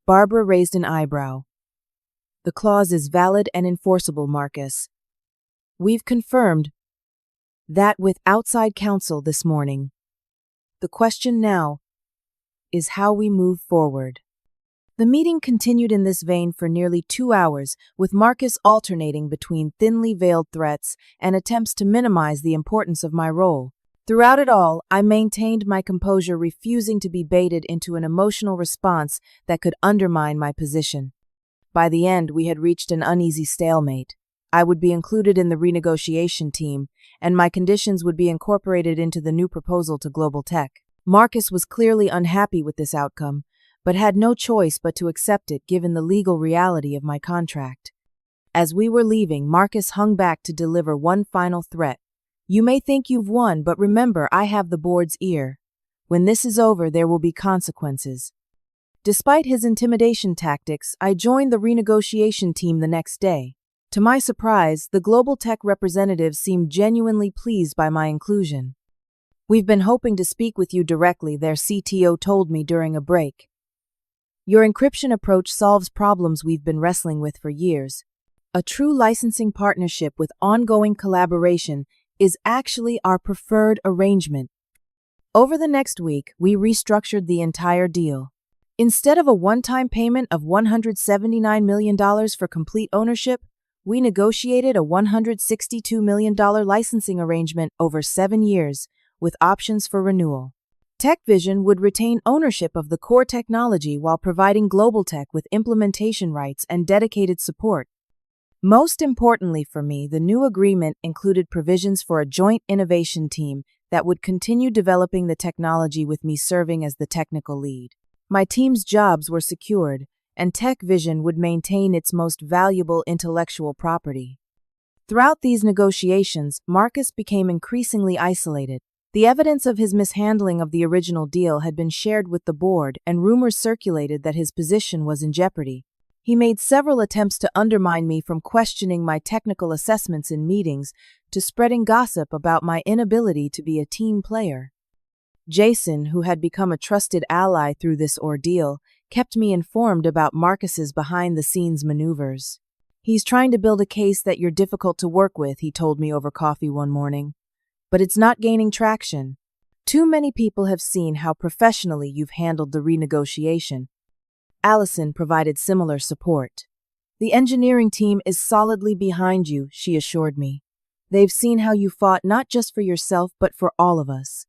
Barbara raised an eyebrow. "The clause is valid and enforceable, Marcus. We've confirmed that with outside counsel this morning. The question now is how we move forward. The meeting continued in this vein for nearly 2 hours, with Marcus alternating between thinly veiled threats and attempts to minimize the importance of my role. Throughout it all, I maintained my composure, refusing to be baited into an emotional response that could undermine my position. By the end, we had reached an uneasy stalemate. I would be included in the renegotiation team, and my conditions would be incorporated into the new proposal to Global Tech. Marcus was clearly unhappy with this outcome, but had no choice but to accept it given the legal reality of my contract. As we were leaving, Marcus hung back to deliver one final threat. "You may think you've won, but remember, I have the board's ear. When this is over, there will be consequences." Despite his intimidation tactics, I joined the renegotiation team the next day. To my surprise, the Global Tech representatives seemed genuinely pleased by my inclusion. "We've been hoping to speak with you directly," their CTO told me during a break. "Your encryption approach solves problems we've been wrestling with for years. A true licensing partnership with ongoing collaboration is actually our preferred arrangement." Over the next week, we restructured the entire deal. Instead of a one-time payment of $179 million for complete ownership, we negotiated a $162 million licensing arrangement over 7 years, with options for renewal. TechVision would retain ownership of the core technology while providing Global Tech with implementation rights and dedicated support. Most importantly for me, the new agreement included provisions for a joint innovation team that would continue developing the technology with me serving as the technical lead. My team's jobs were secured, and TechVision would maintain its most valuable intellectual property. Throughout these negotiations, Marcus became increasingly isolated. The evidence of his mishandling of the original deal had been shared with the board, and rumors circulated that his position was in jeopardy. He made several attempts to undermine me, from questioning my technical assessments in meetings to spreading gossip about my inability to be a team player. Jason, who had become a trusted ally through this ordeal, kept me informed about Marcus's behind-the-scenes maneuvers. "He's trying to build a case that you're difficult to work with," he told me over coffee one morning. "But it's not gaining traction. Too many people have seen how professionally you've handled the renegotiation." Allison provided similar support. "The engineering team is solidly behind you," she assured me. "They've seen how you fought not just for yourself but for all of us."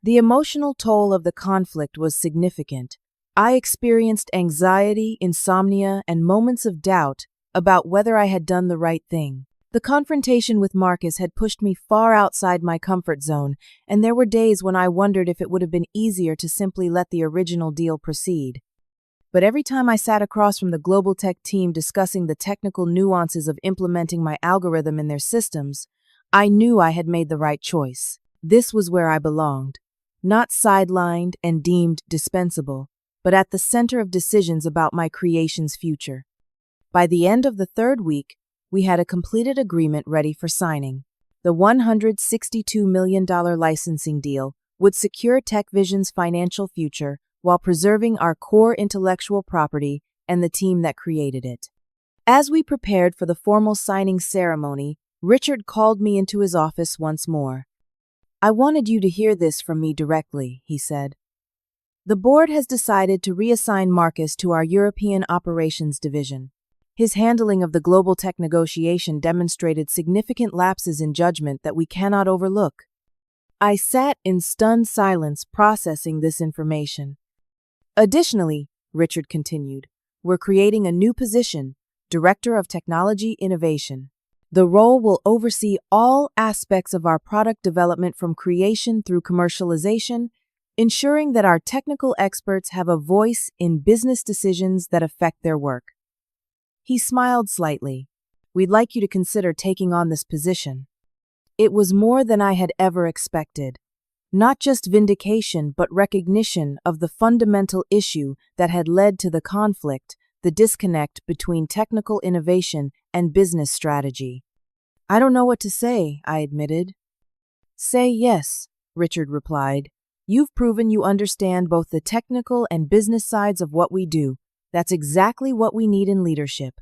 The emotional toll of the conflict was significant. I experienced anxiety, insomnia, and moments of doubt about whether I had done the right thing. The confrontation with Marcus had pushed me far outside my comfort zone, and there were days when I wondered if it would have been easier to simply let the original deal proceed. But every time I sat across from the Global Tech team discussing the technical nuances of implementing my algorithm in their systems, I knew I had made the right choice. This was where I belonged. Not sidelined and deemed dispensable, but at the center of decisions about my creation's future. By the end of the 3rd week, we had a completed agreement ready for signing. The $162 million licensing deal would secure TechVision's financial future while preserving our core intellectual property and the team that created it. As we prepared for the formal signing ceremony, Richard called me into his office once more. "I wanted you to hear this from me directly," he said. "The board has decided to reassign Marcus to our European operations division. His handling of the Global Tech negotiation demonstrated significant lapses in judgment that we cannot overlook." I sat in stunned silence, processing this information. "Additionally," Richard continued, "we're creating a new position, Director of Technology Innovation. The role will oversee all aspects of our product development from creation through commercialization, ensuring that our technical experts have a voice in business decisions that affect their work." He smiled slightly. "We'd like you to consider taking on this position." It was more than I had ever expected. Not just vindication, but recognition of the fundamental issue that had led to the conflict, the disconnect between technical innovation and business strategy. "I don't know what to say," I admitted. "Say yes," Richard replied. "You've proven you understand both the technical and business sides of what we do. That's exactly what we need in leadership."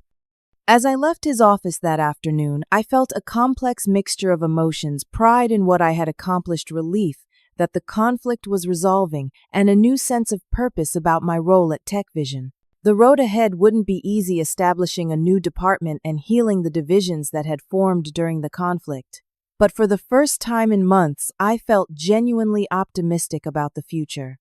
As I left his office that afternoon, I felt a complex mixture of emotions: pride in what I had accomplished, relief that the conflict was resolving and a new sense of purpose about my role at TechVision. The road ahead wouldn't be easy, establishing a new department and healing the divisions that had formed during the conflict. But for the first time in months, I felt genuinely optimistic about the future.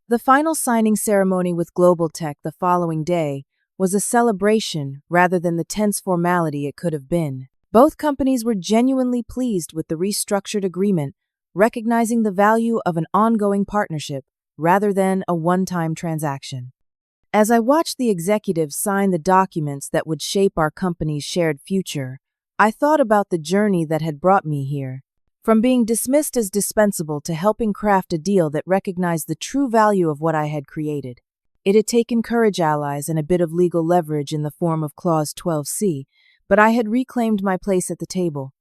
The final signing ceremony with Global Tech the following day was a celebration rather than the tense formality it could have been. Both companies were genuinely pleased with the restructured agreement, recognizing the value of an ongoing partnership rather than a one-time transaction. As I watched the executives sign the documents that would shape our company's shared future, I thought about the journey that had brought me here. From being dismissed as dispensable to helping craft a deal that recognized the true value of what I had created. It had taken courage, allies, and a bit of legal leverage in the form of Clause 12C, but I had reclaimed my place at the table.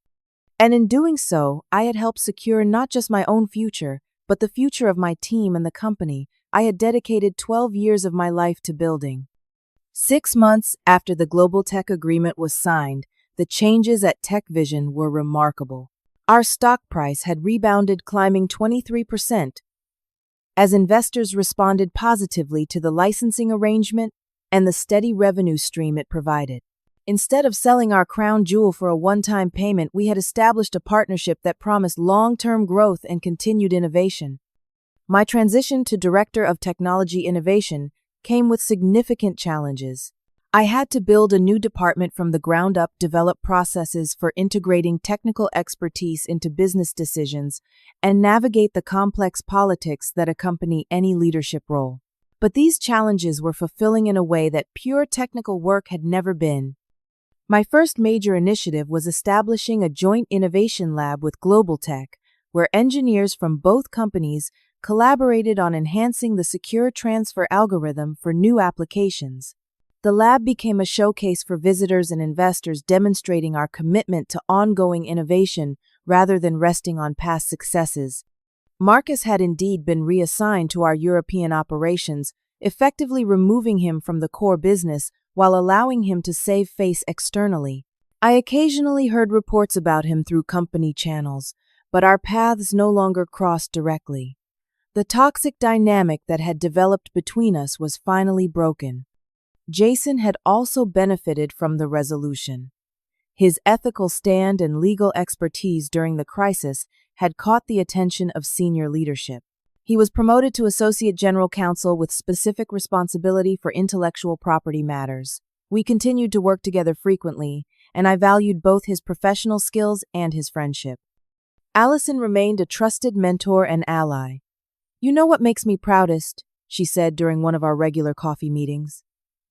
And in doing so, I had helped secure not just my own future, but the future of my team and the company I had dedicated 12 years of my life to building. 6 months after the Global Tech agreement was signed, the changes at TechVision were remarkable. Our stock price had rebounded, climbing 23%, as investors responded positively to the licensing arrangement and the steady revenue stream it provided. Instead of selling our crown jewel for a one-time payment, we had established a partnership that promised long-term growth and continued innovation. My transition to Director of Technology Innovation came with significant challenges. I had to build a new department from the ground up, develop processes for integrating technical expertise into business decisions, and navigate the complex politics that accompany any leadership role. But these challenges were fulfilling in a way that pure technical work had never been. My first major initiative was establishing a joint innovation lab with Global Tech, where engineers from both companies collaborated on enhancing the secure transfer algorithm for new applications. The lab became a showcase for visitors and investors, demonstrating our commitment to ongoing innovation rather than resting on past successes. Marcus had indeed been reassigned to our European operations, effectively removing him from the core business while allowing him to save face externally. I occasionally heard reports about him through company channels, but our paths no longer crossed directly. The toxic dynamic that had developed between us was finally broken. Jason had also benefited from the resolution. His ethical stand and legal expertise during the crisis had caught the attention of senior leadership. He was promoted to Associate General Counsel with specific responsibility for intellectual property matters. We continued to work together frequently, and I valued both his professional skills and his friendship. Allison remained a trusted mentor and ally. "You know what makes me proudest," she said during one of our regular coffee meetings.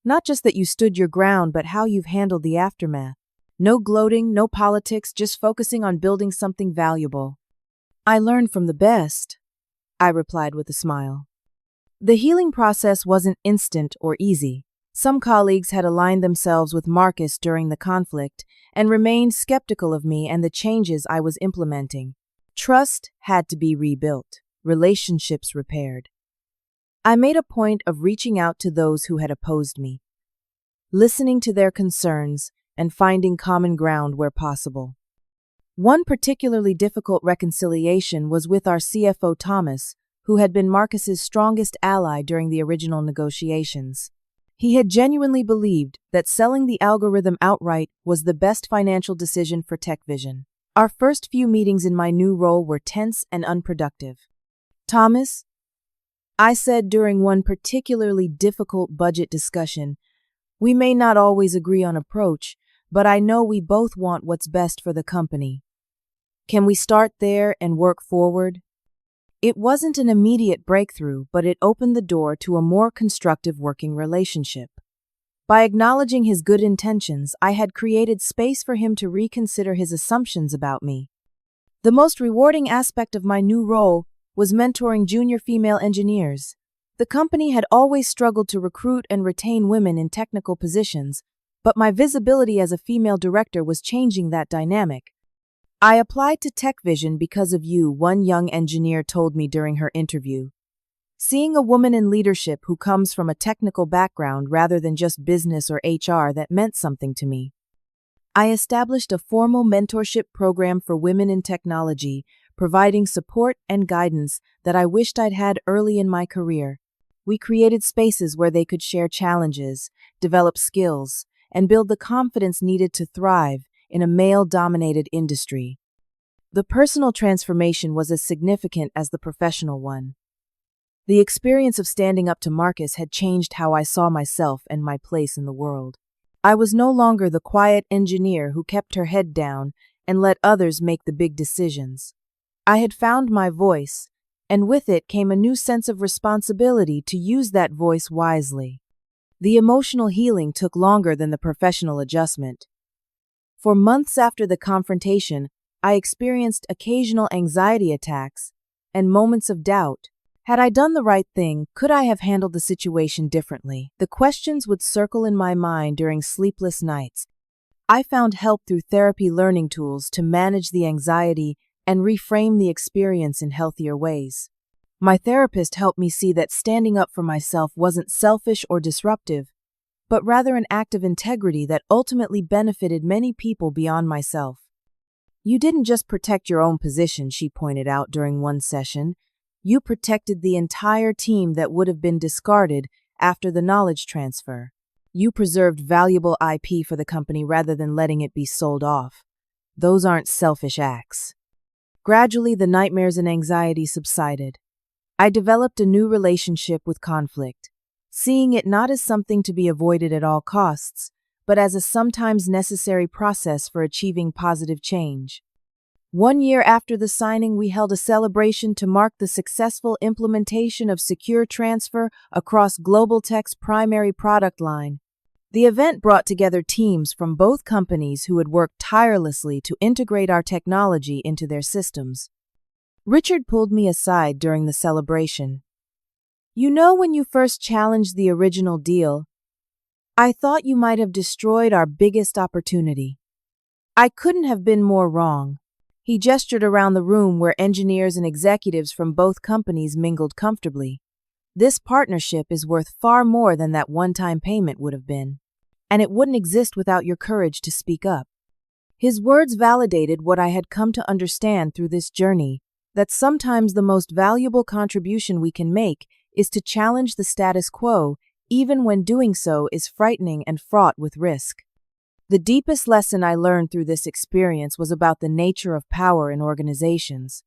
"Not just that you stood your ground, but how you've handled the aftermath. No gloating, no politics, just focusing on building something valuable." "I learned from the best," I replied with a smile. The healing process wasn't instant or easy. Some colleagues had aligned themselves with Marcus during the conflict and remained skeptical of me and the changes I was implementing. Trust had to be rebuilt, relationships repaired. I made a point of reaching out to those who had opposed me, listening to their concerns, and finding common ground where possible. One particularly difficult reconciliation was with our CFO Thomas, who had been Marcus's strongest ally during the original negotiations. He had genuinely believed that selling the algorithm outright was the best financial decision for TechVision. Our first few meetings in my new role were tense and unproductive. "Thomas," I said during one particularly difficult budget discussion, "we may not always agree on approach, but I know we both want what's best for the company. Can we start there and work forward?" It wasn't an immediate breakthrough, but it opened the door to a more constructive working relationship. By acknowledging his good intentions, I had created space for him to reconsider his assumptions about me. The most rewarding aspect of my new role was mentoring junior female engineers. The company had always struggled to recruit and retain women in technical positions, but my visibility as a female director was changing that dynamic. "I applied to TechVision because of you," one young engineer told me during her interview. Seeing a woman in leadership who comes from a technical background rather than just business or HR, that meant something to me. I established a formal mentorship program for women in technology, providing support and guidance that I wished I'd had early in my career. We created spaces where they could share challenges, develop skills, and build the confidence needed to thrive in a male-dominated industry. The personal transformation was as significant as the professional one. The experience of standing up to Marcus had changed how I saw myself and my place in the world. I was no longer the quiet engineer who kept her head down and let others make the big decisions. I had found my voice, and with it came a new sense of responsibility to use that voice wisely. The emotional healing took longer than the professional adjustment. For months after the confrontation, I experienced occasional anxiety attacks and moments of doubt. Had I done the right thing? Could I have handled the situation differently? The questions would circle in my mind during sleepless nights. I found help through therapy learning tools to manage the anxiety and reframe the experience in healthier ways. My therapist helped me see that standing up for myself wasn't selfish or disruptive, but rather an act of integrity that ultimately benefited many people beyond myself. You didn't just protect your own position, she pointed out during one session. You protected the entire team that would have been discarded after the knowledge transfer. You preserved valuable IP for the company rather than letting it be sold off. Those aren't selfish acts. Gradually, the nightmares and anxiety subsided. I developed a new relationship with conflict, seeing it not as something to be avoided at all costs, but as a sometimes necessary process for achieving positive change. 1 year after the signing, we held a celebration to mark the successful implementation of secure transfer across Global Tech's primary product line. The event brought together teams from both companies who had worked tirelessly to integrate our technology into their systems. Richard pulled me aside during the celebration. "You know, when you first challenged the original deal, I thought you might have destroyed our biggest opportunity. I couldn't have been more wrong." He gestured around the room where engineers and executives from both companies mingled comfortably. "This partnership is worth far more than that one-time payment would have been. And it wouldn't exist without your courage to speak up." His words validated what I had come to understand through this journey, that sometimes the most valuable contribution we can make is to challenge the status quo, even when doing so is frightening and fraught with risk. The deepest lesson I learned through this experience was about the nature of power in organizations.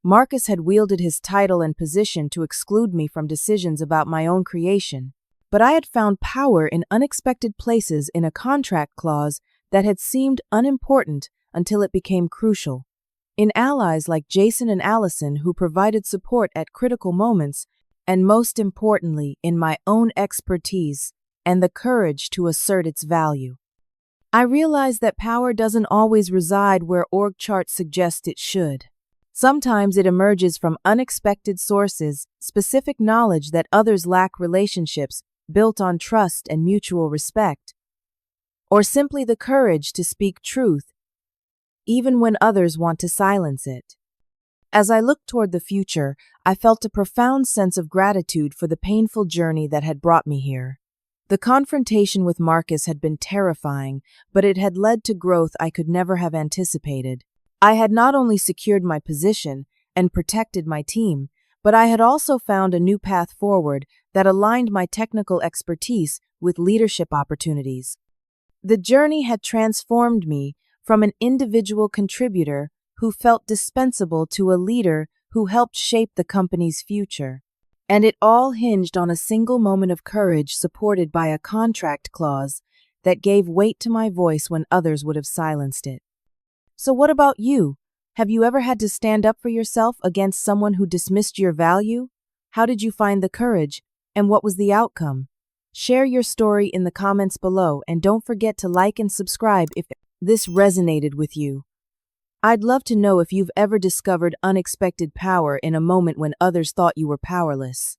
Marcus had wielded his title and position to exclude me from decisions about my own creation, but I had found power in unexpected places in a contract clause that had seemed unimportant until it became crucial. In allies like Jason and Allison, who provided support at critical moments, and most importantly, in my own expertise and the courage to assert its value. I realized that power doesn't always reside where org charts suggest it should. Sometimes it emerges from unexpected sources, specific knowledge that others lack, relationships built on trust and mutual respect, or simply the courage to speak truth, even when others want to silence it. As I looked toward the future, I felt a profound sense of gratitude for the painful journey that had brought me here. The confrontation with Marcus had been terrifying, but it had led to growth I could never have anticipated. I had not only secured my position and protected my team, but I had also found a new path forward that aligned my technical expertise with leadership opportunities. The journey had transformed me from an individual contributor who felt dispensable to a leader who helped shape the company's future. And it all hinged on a single moment of courage supported by a contract clause that gave weight to my voice when others would have silenced it. So what about you? Have you ever had to stand up for yourself against someone who dismissed your value? How did you find the courage, and what was the outcome? Share your story in the comments below, and don't forget to like and subscribe if this resonated with you. I'd love to know if you've ever discovered unexpected power in a moment when others thought you were powerless.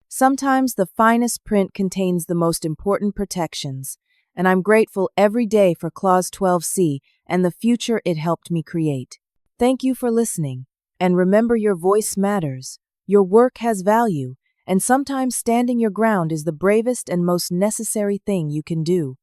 Sometimes the finest print contains the most important protections, and I'm grateful every day for Clause 12C and the future it helped me create. Thank you for listening, and remember, your voice matters, your work has value, and sometimes standing your ground is the bravest and most necessary thing you can do.